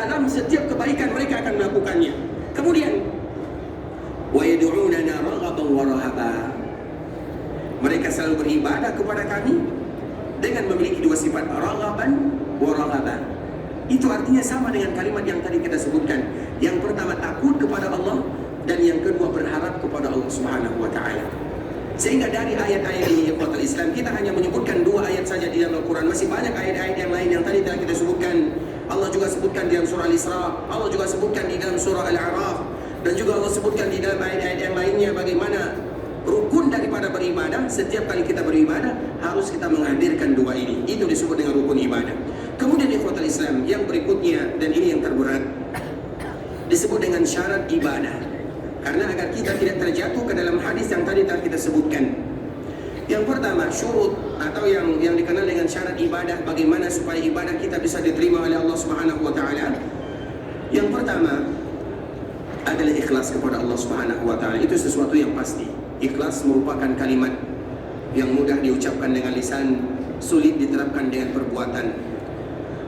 dalam setiap kebaikan mereka akan melakukannya. Kemudian wa yad'unana raghaban wa rahaba, mereka selalu beribadah kepada kami dengan memiliki dua sifat, raghaban wa rahaba. Itu artinya sama dengan kalimat yang tadi kita sebutkan. Yang pertama takut kepada Allah, dan yang kedua berharap kepada Allah Subhanahu wa taala. Sehingga dari ayat-ayat ini ikhwatul Islam, kita hanya menyebutkan dua ayat saja di dalam Al-Quran. Masih banyak ayat-ayat yang lain yang tadi telah kita sebutkan. Allah juga sebutkan di dalam surah Al-Isra, Allah juga sebutkan di dalam surah Al-A'raf, dan juga Allah sebutkan di dalam ayat-ayat yang lainnya bagaimana rukun daripada beribadah. Setiap kali kita beribadah harus kita menghadirkan dua ini. Itu disebut dengan rukun ibadah. Kemudian ikhwatul Islam, yang berikutnya, dan ini yang terberat, disebut dengan syarat ibadah. Karena agar kita tidak terjatuh ke dalam hadis yang tadi telah kita sebutkan. Yang pertama, syurut atau yang dikenal dengan syarat ibadah, bagaimana supaya ibadah kita bisa diterima oleh Allah Subhanahu wa taala. Yang pertama adalah ikhlas kepada Allah Subhanahu wa taala. Itu sesuatu yang pasti. Ikhlas merupakan kalimat yang mudah diucapkan dengan lisan, sulit diterapkan dengan perbuatan.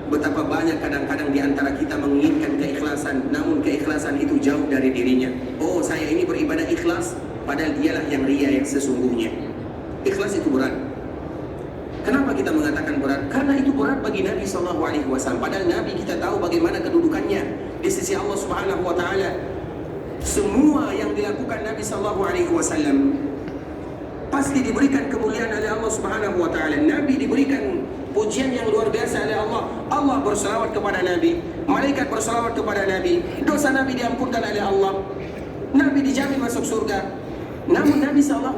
Betapa banyak kadang-kadang di antara kita menginginkan keikhlasan, namun keikhlasan itu jauh dari dirinya. Oh, saya ini beribadah ikhlas, padahal dialah yang ria yang sesungguhnya. Ikhlas itu berat. Kenapa kita mengatakan berat? Karena itu berat bagi Nabi SAW. Padahal Nabi kita tahu bagaimana kedudukannya di sisi Allah Subhanahu wa taala. Semua yang dilakukan Nabi SAW pasti diberikan kemuliaan oleh Allah Subhanahu wa taala. Nabi diberikan pujian yang luar biasa oleh Allah. Allah berselawat kepada Nabi, malaikat berselawat kepada Nabi, dosa Nabi diampunkan oleh Allah, Nabi dijamin masuk surga. Namun Nabi SAW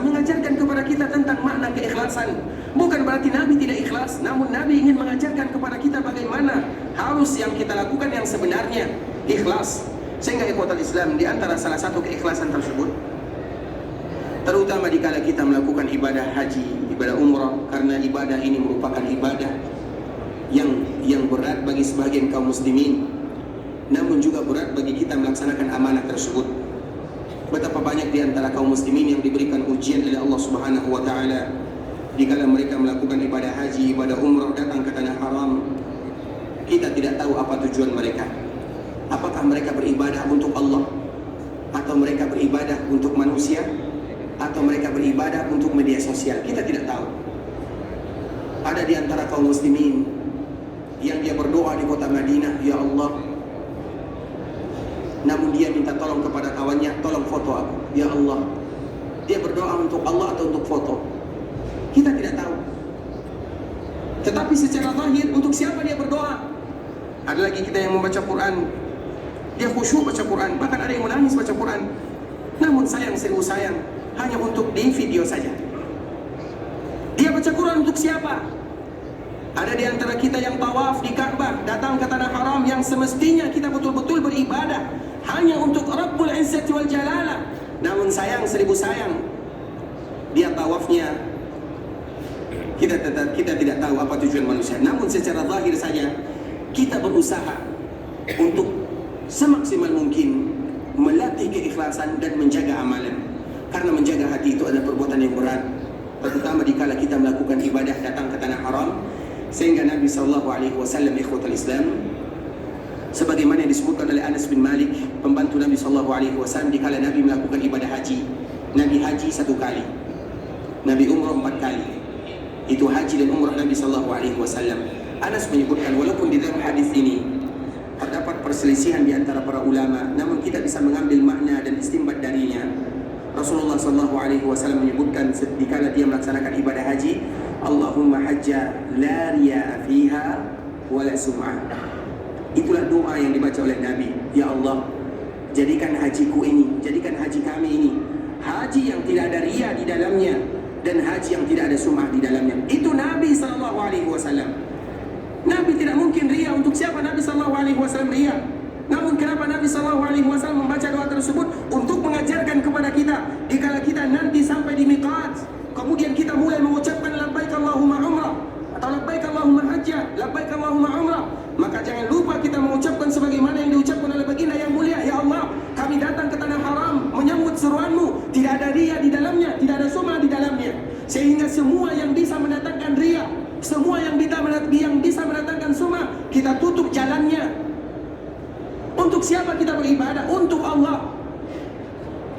mengajarkan kepada kita tentang makna keikhlasan. Bukan berarti Nabi tidak ikhlas, namun Nabi ingin mengajarkan kepada kita bagaimana harus yang kita lakukan yang sebenarnya, ikhlas. Sehingga ikhwatul Islam, di antara salah satu keikhlasan tersebut, terutama dikala kita melakukan ibadah haji, ibadah umrah, karena ibadah ini merupakan ibadah yang berat bagi sebagian kaum muslimin, namun juga berat bagi kita melaksanakan amanah tersebut. Betapa banyak di antara kaum muslimin yang diberikan ujian oleh Allah Subhanahu wa taala dikala mereka melakukan ibadah haji, ibadah umrah, datang ke tanah haram. Kita tidak tahu apa tujuan mereka. Apakah mereka beribadah untuk Allah, atau mereka beribadah untuk manusia, atau mereka beribadah untuk media sosial? Kita tidak tahu. Ada di antara kaum muslimin yang dia berdoa di kota Madinah, ya Allah, namun dia minta tolong kepada kawannya, tolong foto aku, ya Allah. Dia berdoa untuk Allah atau untuk foto? Kita tidak tahu. Tetapi secara zahir, untuk siapa dia berdoa? Ada lagi kita yang membaca Quran, dia khusyuk baca Quran, bahkan ada yang menangis baca Quran, namun sayang, seribu sayang, hanya untuk di video saja. Dia baca Quran untuk siapa? Ada di antara kita yang tawaf di Ka'bah, datang ke tanah haram, yang semestinya kita betul-betul beribadah hanya untuk Rabbul Izzati wal Jalalah, namun sayang, seribu sayang, dia tawafnya kita tidak tahu apa tujuan manusia. Namun secara zahir saja kita berusaha untuk semaksimal mungkin melatih keikhlasan dan menjaga amalan. Karena menjaga hati itu adalah perbuatan yang berat, terutama dikala kita melakukan ibadah datang ke tanah haram. Sehingga Nabi SAW ikhwatul Islam, sebagaimana yang disebutkan oleh Anas bin Malik, pembantu Nabi SAW, dikala Nabi melakukan ibadah haji, Nabi haji 1 kali, Nabi umrah 4 kali. Itu haji dan umrah Nabi SAW. Anas menyebutkan, walaupun di dalam hadis ini terdapat perselisihan di antara para ulama, namun kita bisa mengambil makna dan istinbat darinya. Rasulullah SAW menyebutkan dikala dia melaksanakan ibadah haji, Allahumma hajja la riya'a fiha wa la sum'ah. Itulah doa yang dibaca oleh Nabi. Ya Allah, jadikan hajiku ini, jadikan haji kami ini haji yang tidak ada riya di dalamnya, dan haji yang tidak ada sum'ah di dalamnya. Itu Nabi SAW. Nabi tidak mungkin riya. Untuk siapa Nabi SAW riya? Namun kenapa Nabi SAW membaca doa tersebut? Untuk mengajarkan kepada kita, dikala kita nanti sampai di miqat, kemudian kita mulai mengucapkan labbaik Allahumma umrah atau labbaik Allahumma hajjah, labbaik Allahumma umrah, maka jangan lupa kita mengucapkan sebagaimana yang diucapkan oleh baginda yang mulia. Ya Allah, kami datang ke tanah haram menyambut seruanmu, tidak ada riya di dalamnya, tidak ada sum'ah di dalamnya. Sehingga semua yang bisa mendatangkan riya, semua yang bisa mendatangkan sum'ah, kita tutup jalannya. siapa kita beribadah? Untuk Allah.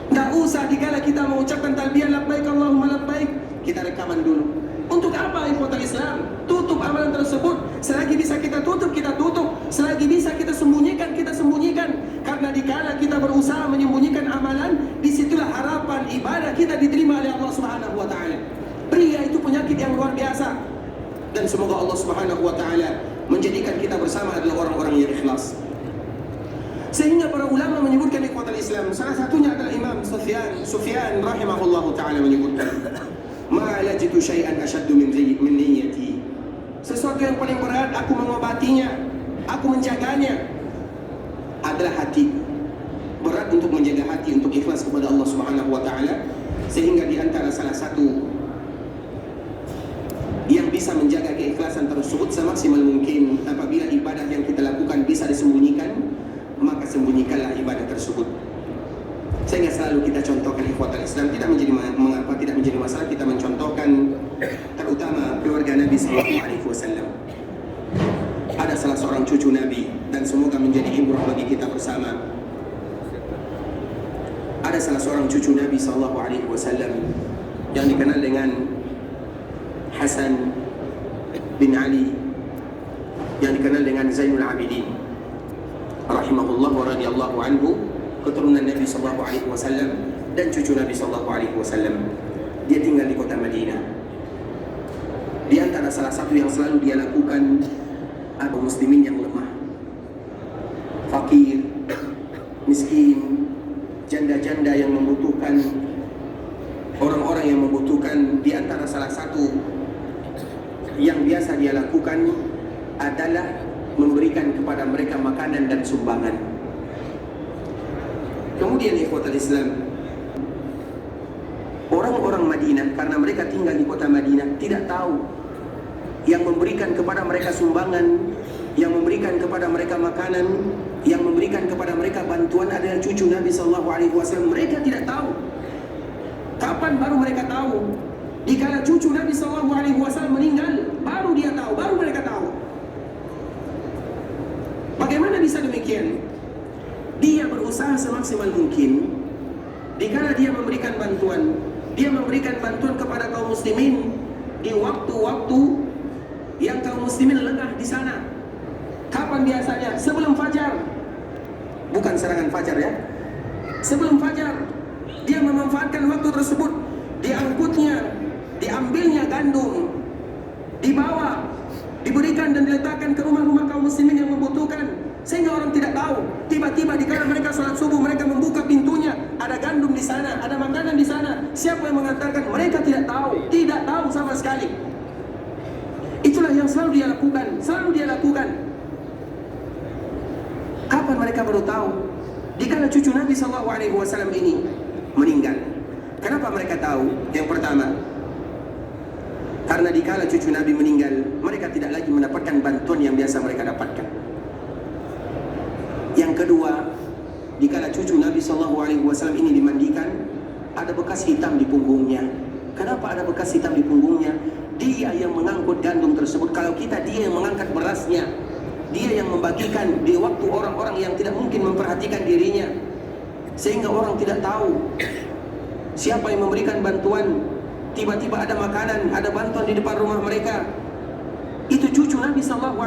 Nggak usah dikala kita mengucapkan talbiyah labbaik Allahumma labbaik, kita rekaman dulu. Untuk apa ikhwatal Islam? Tutup amalan tersebut. Selagi bisa kita tutup, kita tutup. Selagi bisa kita sembunyikan, kita sembunyikan. Karena dikala kita berusaha menyembunyikan amalan, disitulah harapan ibadah kita diterima oleh Allah Subhanahu wa Ta'ala. Ria itu penyakit yang luar biasa. Dan semoga Allah Subhanahu wa Ta'ala menjadikan kita bersama adalah orang-orang yang ikhlas. Sehingga para ulama menyebutkan ikhwatal Islam, salah satunya adalah Imam Sufyan rahimahullahu ta'ala menyebutkan, ma lajitu syai'an asyaddu min niyyati. Sesuatu yang paling berat aku mengobatinya, aku menjaganya adalah hati. Berat untuk menjaga hati, untuk ikhlas kepada Allah Subhanahu wa Ta'ala. Sehingga di antara salah satu yang bisa menjaga keikhlasan tersebut semaksimal mungkin, apabila ibadah yang kita lakukan bisa disembunyikan, maka sembunyikanlah ibadah tersebut. Sehingga selalu kita contohkan ikhwatal Islam, tidak menjadi mengapa tidak menjadi masalah kita mencontohkan, terutama keluarga Nabi SAW. Ada salah seorang cucu Nabi, dan semoga menjadi ibrah bagi kita bersama. Ada salah seorang cucu Nabi SAW yang dikenal dengan Hasan bin Ali, yang dikenal dengan Zainul Abidin rahimahullah wa radhiyallahu anhu, keturunan Nabi sallallahu alaihi wasallam dan cucu Nabi sallallahu alaihi wasallam. Dia tinggal di kota Madinah. Di antara salah satu yang selalu dia lakukan, ada muslimin yang lemah, fakir, miskin, janda-janda yang membutuhkan, orang-orang yang membutuhkan. Di antara salah satu yang biasa dia lakukan adalah memberikan kepada mereka makanan dan sumbangan. Kemudian ikhwatal Islam, orang-orang Madinah, karena mereka tinggal di kota Madinah, tidak tahu yang memberikan kepada mereka sumbangan, yang memberikan kepada mereka makanan, yang memberikan kepada mereka bantuan adalah cucu Nabi SAW. Mereka tidak tahu. Kapan baru mereka tahu? Dikala cucu Nabi SAW meninggal, baru dia tahu, baru mereka tahu. Bagaimana bisa demikian? Dia berusaha semaksimal mungkin. Dikala dia memberikan bantuan, dia memberikan bantuan kepada kaum muslimin di waktu-waktu yang kaum muslimin lengah di sana. Kapan biasanya? Sebelum fajar. Bukan serangan fajar ya. Sebelum fajar, dia memanfaatkan waktu tersebut. Diangkutnya, diambilnya gandum, dibawa, diberikan dan diletakkan ke rumah-rumah kaum muslimin yang membutuhkan, sehingga orang tidak tahu. Tiba-tiba di kala mereka sholat subuh, mereka membuka pintunya, ada gandum di sana, ada makanan di sana. Siapa yang mengatakan? Mereka tidak tahu sama sekali. Itulah yang selalu dia lakukan, Kapan mereka baru tahu? Di kala cucu Nabi SAW ini meninggal. Kenapa mereka tahu? Yang pertama, karena dikala cucu Nabi meninggal, mereka tidak lagi mendapatkan bantuan yang biasa mereka dapatkan. Yang kedua, dikala cucu Nabi SAW ini dimandikan, ada bekas hitam di punggungnya. Kenapa ada bekas hitam di punggungnya? Dia yang mengangkut gandum tersebut. Kalau kita, dia yang mengangkat berasnya, dia yang membagikan di waktu orang-orang yang tidak mungkin memperhatikan dirinya, sehingga orang tidak tahu siapa yang memberikan bantuan. Tiba-tiba ada makanan, ada bantuan di depan rumah mereka. Itu cucu Nabi SAW.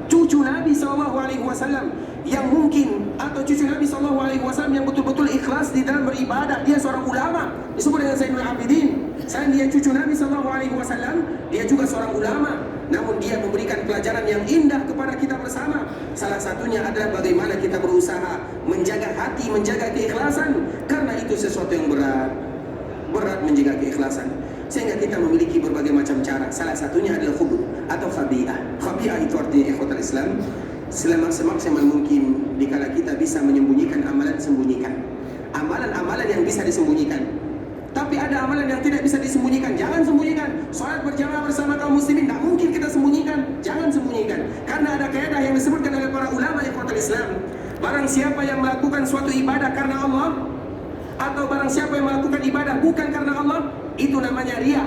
Cucu Nabi SAW yang mungkin, atau cucu Nabi SAW yang betul-betul ikhlas di dalam beribadah. Dia seorang ulama, disebut dengan Zainul Abidin. Selain dia cucu Nabi SAW, dia juga seorang ulama. Namun dia memberikan pelajaran yang indah kepada kita bersama. Salah satunya adalah bagaimana kita berusaha menjaga hati, menjaga keikhlasan. Karena itu sesuatu yang berat menjaga keikhlasan, sehingga kita memiliki berbagai macam cara. Salah satunya adalah khubud atau khabi'ah. Khabi'ah itu artinya ikhwatal Islam, semaksimal mungkin dikala kita bisa menyembunyikan amalan, sembunyikan amalan-amalan yang bisa disembunyikan. Tapi ada amalan yang tidak bisa disembunyikan, jangan sembunyikan. Salat berjamaah bersama kaum muslimin, tidak mungkin kita sembunyikan, jangan sembunyikan. Karena ada kaidah yang disebutkan oleh para ulama ikhwatal Islam. Barang siapa yang melakukan suatu ibadah karena Allah, atau barang siapa yang melakukan ibadah bukan karena Allah, itu namanya riya.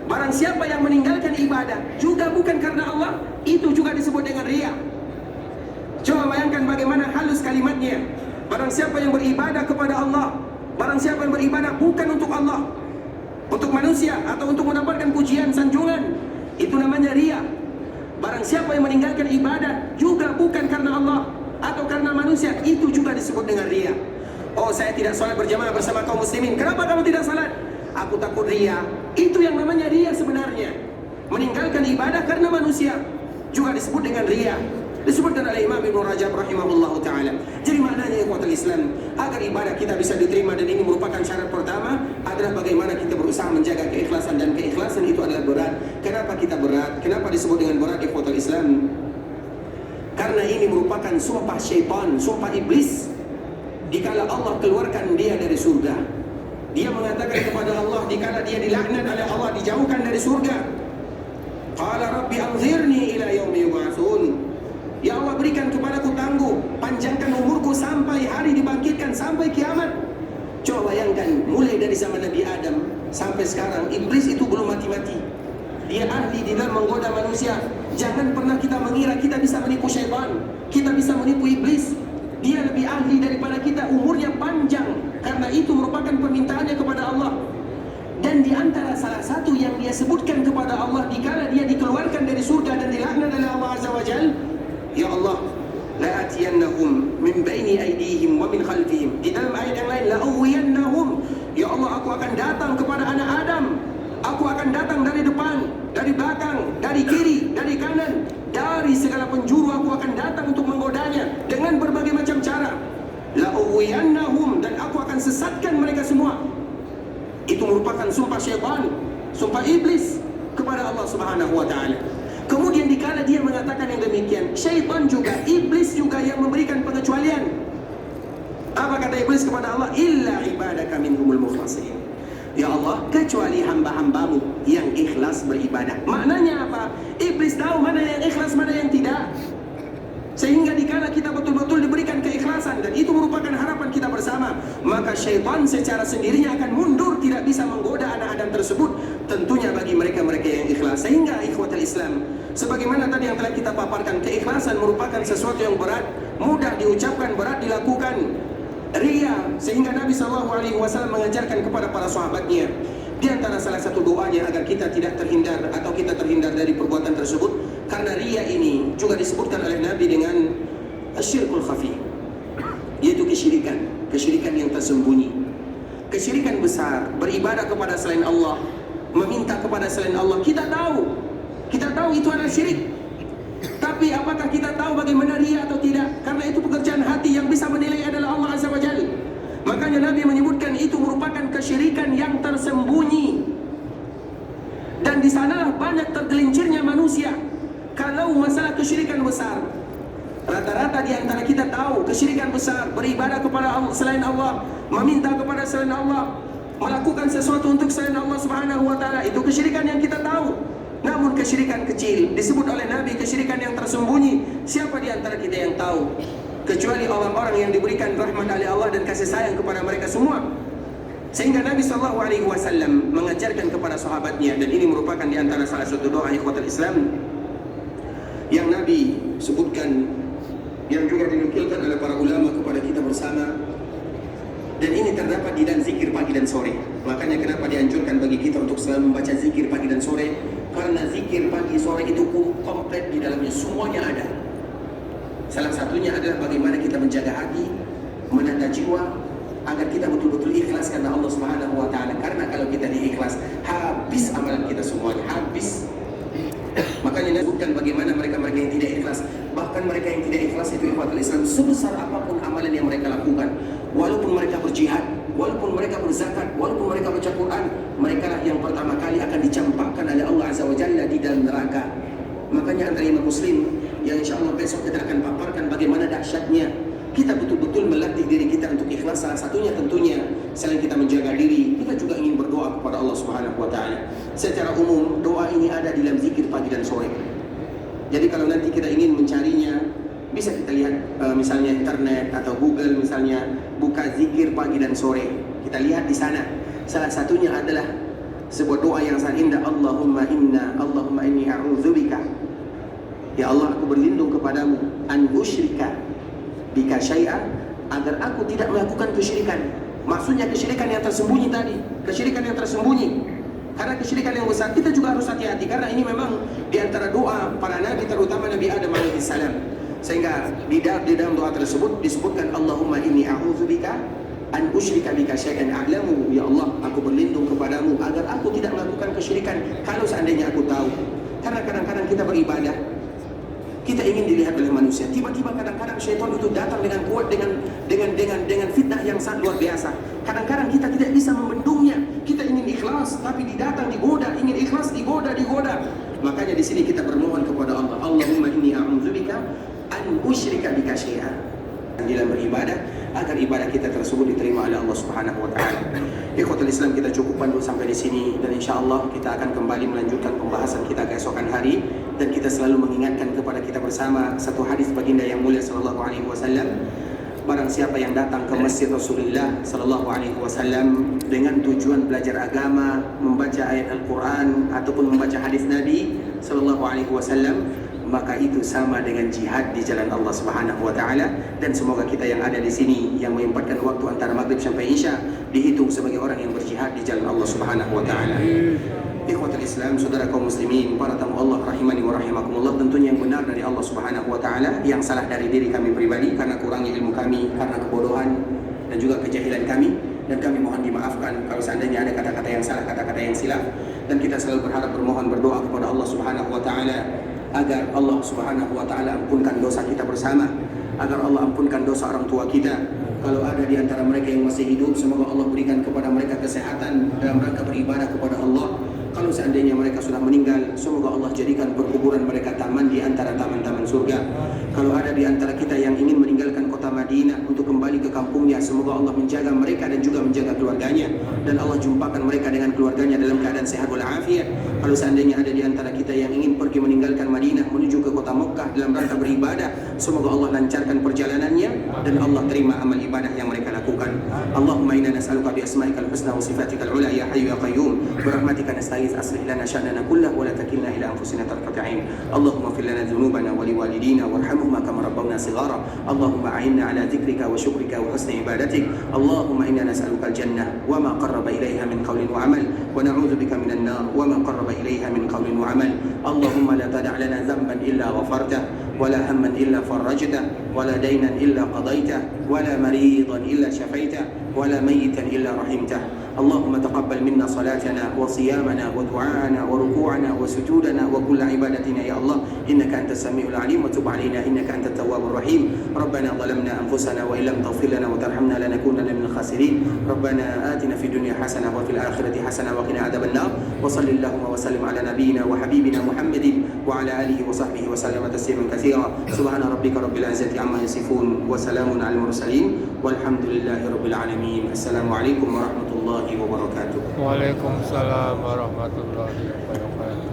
Barang siapa yang meninggalkan ibadah juga bukan karena Allah, itu juga disebut dengan riya. Coba bayangkan bagaimana halus kalimatnya. Barang siapa yang beribadah kepada Allah, barang siapa yang beribadah bukan untuk Allah, untuk manusia atau untuk mendapatkan pujian sanjungan, itu namanya riya. Barang siapa yang meninggalkan ibadah juga bukan karena Allah atau karena manusia, itu juga disebut dengan riya. Oh, saya tidak salat berjamaah bersama kaum muslimin. Kenapa kamu tidak salat? Aku takut riya. Itu yang namanya riya sebenarnya. Meninggalkan ibadah karena manusia juga disebut dengan riya. Disebutkan oleh Imam Ibn Rajab rahimahullahu ta'ala. Jadi maknanya ikhwatul Islam, agar ibadah kita bisa diterima, dan ini merupakan syarat pertama, adalah bagaimana kita berusaha menjaga keikhlasan. Dan keikhlasan itu adalah berat. Kenapa kita berat? Kenapa disebut dengan berat ikhwatul Islam? Karena ini merupakan sumpah syaitan, sumpah iblis. Dikala Allah keluarkan dia dari surga, dia mengatakan kepada Allah, dikala dia dilaknat oleh Allah, dijauhkan dari surga, qala rabbi anzirni ila yaumi yub'atsun. Ya Allah, berikan kepadaku tangguh, panjangkan umurku sampai hari dibangkitkan, sampai kiamat. Coba bayangkan, mulai dari zaman Nabi Adam sampai sekarang, iblis itu belum mati-mati. Dia ahli di dalam menggoda manusia. Jangan pernah kita mengira kita bisa menipu syaitan, kita bisa menipu iblis. Dia lebih ahli daripada kita, umurnya panjang. Karena itu merupakan permintaannya kepada Allah. Dan di antara salah satu yang dia sebutkan kepada Allah dikala dia dikeluarkan dari surga dan dilaknat oleh Allah Azza wa Jalla, ya Allah, la atiyannahum min baini aydihim wa min khalfihim. Di dalam ayat yang lain, la uwiyannahum, ya Allah, aku akan datang kepada anak Adam. Aku akan datang dari depan, dari belakang, dari kiri, dari kanan, dari segala penjuru aku akan datang untuk menggodanya dengan berbagai macam cara. La uwiyannahum, dan aku akan sesatkan mereka semua. Itu merupakan sumpah syaitan, sumpah iblis kepada Allah Subhanahu wa ta'ala. Kemudian dikala dia mengatakan yang demikian, syaitan juga, iblis juga yang memberikan pengecualian. Apa kata iblis kepada Allah? Illa ibadaka minhumul mukhlasin. Ya Allah, kecuali hamba-hambamu yang ikhlas beribadah. Maknanya apa? Iblis tahu mana yang ikhlas, mana yang tidak. Sehingga dikala kita betul-betul diberikan keikhlasan, dan itu merupakan harapan kita bersama, maka syaitan secara sendirinya akan mundur, tidak bisa menggoda anak Adam tersebut, tentunya bagi mereka-mereka yang ikhlas. Sehingga ikhwatul Islam, sebagaimana tadi yang telah kita paparkan, keikhlasan merupakan sesuatu yang berat, mudah diucapkan, berat dilakukan. Riya, sehingga Nabi SAW mengajarkan kepada para sahabatnya, di antara salah satu doanya agar kita tidak terhindar atau kita terhindar dari perbuatan tersebut. Karena riya ini juga disebutkan oleh Nabi dengan asyirkul khafi, yaitu kesyirikan, kesyirikan yang tersembunyi, kesyirikan besar, beribadah kepada selain Allah, meminta kepada selain Allah. Kita tahu itu adalah syirik. Tapi apakah kita tahu bagaimana riya atau tidak? Karena itu pekerjaan hati, yang bisa menilai adalah Allah Azza wa Jalla. Makanya Nabi menyebutkan itu merupakan kesyirikan yang tersembunyi. Dan di sanalah banyak tergelincirnya manusia. Kalau masalah kesyirikan besar, rata-rata di antara kita tahu kesyirikan besar, beribadah kepada Allah, selain Allah, meminta kepada selain Allah, melakukan sesuatu untuk selain Allah Subhanahu wa ta'ala, itu kesyirikan yang kita tahu. Namun kesyirikan kecil disebut oleh Nabi kesyirikan yang tersembunyi. Siapa di antara kita yang tahu? Kecuali orang-orang yang diberikan rahmat oleh Allah dan kasih sayang kepada mereka semua. Sehingga Nabi SAW mengajarkan kepada sahabatnya, dan ini merupakan di antara salah satu doa ikhwatul Islam yang Nabi sebutkan, yang juga dinukilkan oleh para ulama kepada kita bersama, dan ini terdapat di dalam zikir pagi dan sore. Makanya kenapa dianjurkan bagi kita untuk selalu membaca zikir pagi dan sore? Karena zikir pagi sore itu komplit di dalamnya, semuanya ada. Salah satunya adalah bagaimana kita menjaga hati, menata jiwa, agar kita betul-betul ikhlas karena Allah Subhanahu wa ta'ala. Karena kalau kita diikhlas, habis amalan kita semuanya, habis. Makanya disebutkan bagaimana mereka-mereka yang tidak ikhlas, bahkan mereka yang tidak ikhlas itu ikhwatul Islam, sebesar apapun amalan yang mereka lakukan, walaupun mereka berjihad, walaupun mereka berzakat, walaupun mereka baca Quran, mereka lah yang pertama kali akan dicampakkan oleh Allah Azza wa Jalla di dalam neraka. Makanya antara iman muslim yang insya Allah besok kita akan paparkan bagaimana dahsyatnya kita betul-betul melatih diri kita untuk ikhlas. Salah satunya tentunya selain kita menjaga diri, kita juga ingin berdoa kepada Allah Subhanahu wa ta'ala. Secara umum doa ini ada di dalam zikir pagi dan sore. Jadi kalau nanti kita ingin mencarinya, bisa kita lihat misalnya internet atau Google misalnya, buka zikir pagi dan sore, kita lihat di sana. Salah satunya adalah sebuah doa yang sangat indah, Allahumma inni a'udzubika Ya Allah, aku berlindung kepadamu an usyrika bika syai'an, agar aku tidak melakukan kesyirikan. Maksudnya kesyirikan yang tersembunyi tadi, kesyirikan yang tersembunyi. Karena kesyirikan yang besar kita juga harus hati-hati, karena ini memang di antara doa para nabi, terutama Nabi Adam alaihissalam. Sehingga di dalam doa tersebut disebutkan Allahumma inni a'udzubika an usyrika bika syai'an a'lamu. Ya Allah, aku berlindung kepadamu agar aku tidak melakukan kesyirikan kalau seandainya aku tahu. Karena kadang-kadang kita beribadah, kita ingin dilihat oleh manusia. Tiba-tiba kadang-kadang syaitan itu datang dengan kuat, dengan fitnah yang sangat luar biasa. Kadang-kadang kita tidak bisa membendungnya. Kita ingin ikhlas, tapi didatang, digoda, ingin ikhlas, digoda. Makanya di sini kita bermohon kepada Allah, Allahumma inni a'udzubika an usyrika bika syai'an. Dalam beribadah, agar ibadah kita tersebut diterima oleh Allah Subhanahu wa taala. Ikhwatul Islam, kita cukupkan dulu sampai di sini, dan insyaallah kita akan kembali melanjutkan pembahasan kita keesokan hari. Dan kita selalu mengingatkan kepada kita bersama satu hadis baginda yang mulia sallallahu alaihi wasallam. Barang siapa yang datang ke masjid Rasulullah sallallahu alaihi wasallam dengan tujuan belajar agama, membaca ayat Al-Qur'an ataupun membaca hadis Nabi sallallahu alaihi wasallam, maka itu sama dengan jihad di jalan Allah Subhanahu wa taala. Dan semoga kita yang ada di sini yang menyempatkan waktu antara maghrib sampai isya dihitung sebagai orang yang berjihad di jalan Allah Subhanahu wa taala. Ikhwatul Islam, saudara kaum muslimin, para tamu Allah rahimani wa rahimakumullah, tentunya yang benar dari Allah Subhanahu wa taala, yang salah dari diri kami pribadi karena kurangnya ilmu kami, karena kebodohan dan juga kejahilan kami, dan kami mohon dimaafkan kalau seandainya ada kata-kata yang salah, kata-kata yang silap. Dan kita selalu berharap, bermohon, berdoa kepada Allah Subhanahu wa taala agar Allah Subhanahu wa taala ampunkan dosa kita bersama, agar Allah ampunkan dosa orang tua kita. Kalau ada di antara mereka yang masih hidup, semoga Allah berikan kepada mereka kesehatan dalam rangka beribadah kepada Allah. Kalau seandainya mereka sudah meninggal, semoga Allah jadikan perkuburan mereka taman di antara taman-taman surga. Kalau ada di antara kita yang ingin meninggalkan kota Madinah untuk kembali ke kampungnya, semoga Allah menjaga mereka dan juga menjaga keluarganya, dan Allah jumpakan mereka dengan keluarganya dalam keadaan sehat walafiat. Kalau seandainya ada di antara kita yang ingin pergi meninggalkan Madinah menuju ke kota Mekah dalam rangka beribadah, semoga Allah lancarkan perjalanannya dan Allah terima amal ibadah yang mereka lakukan. Allahumma inna nas'aluka bi asma'ikal husna wa sifatikal ula ya hayyu ya qayyum bi rahmatika nasta'idz aslih lana sya'nana kullahu wa la takilna ila anfusina tarfata 'ain. Allahumma fir lana dhunubana wa liwalidina warhamhuma kama rabbawna shighara. Allahumma a'inna ala dzikrika wa syukrika wa husni ibadatik. Allahumma inna nas'aluka al-jannah wa ma qarraba ilaiha min qawlin wa 'amal, wa na'udzu bika minan nar wa ma qarraba ilaiha min qawlin wa 'amal. Allahumma la tada' lana dhanban illa ghafartah ولا هما إلا فرجته ولا دينا إلا قضيته ولا مريضا إلا شفيته ولا ميتا إلا رحمته. اللهم تقبل منا صلاتنا وصيامنا ودعاءنا وركوعنا وسجودنا وكل عبادتنا يا الله، إنك أنت السميع العليم، وتب علينا إنك أنت التواب الرحيم. ربنا ظلمنا أنفسنا وإن لم تغفر لنا وترحمنا لنكونن من الخاسرين. ربنا آتنا في الدنيا حسنة وفي الآخرة حسنة وقنا عذاب النار. وصل اللهم وسلم على نبينا وحبيبنا محمد وعلى آله وصحبه وسلم تسليما كثيرا. سبحان ربك رب العزة عما يصفون وسلام على المرسلين والحمد لله رب العالمين. السلام عليكم ورحمة الله wabarakatuh. Waalaikumsalam warahmatullahi wabarakatuh.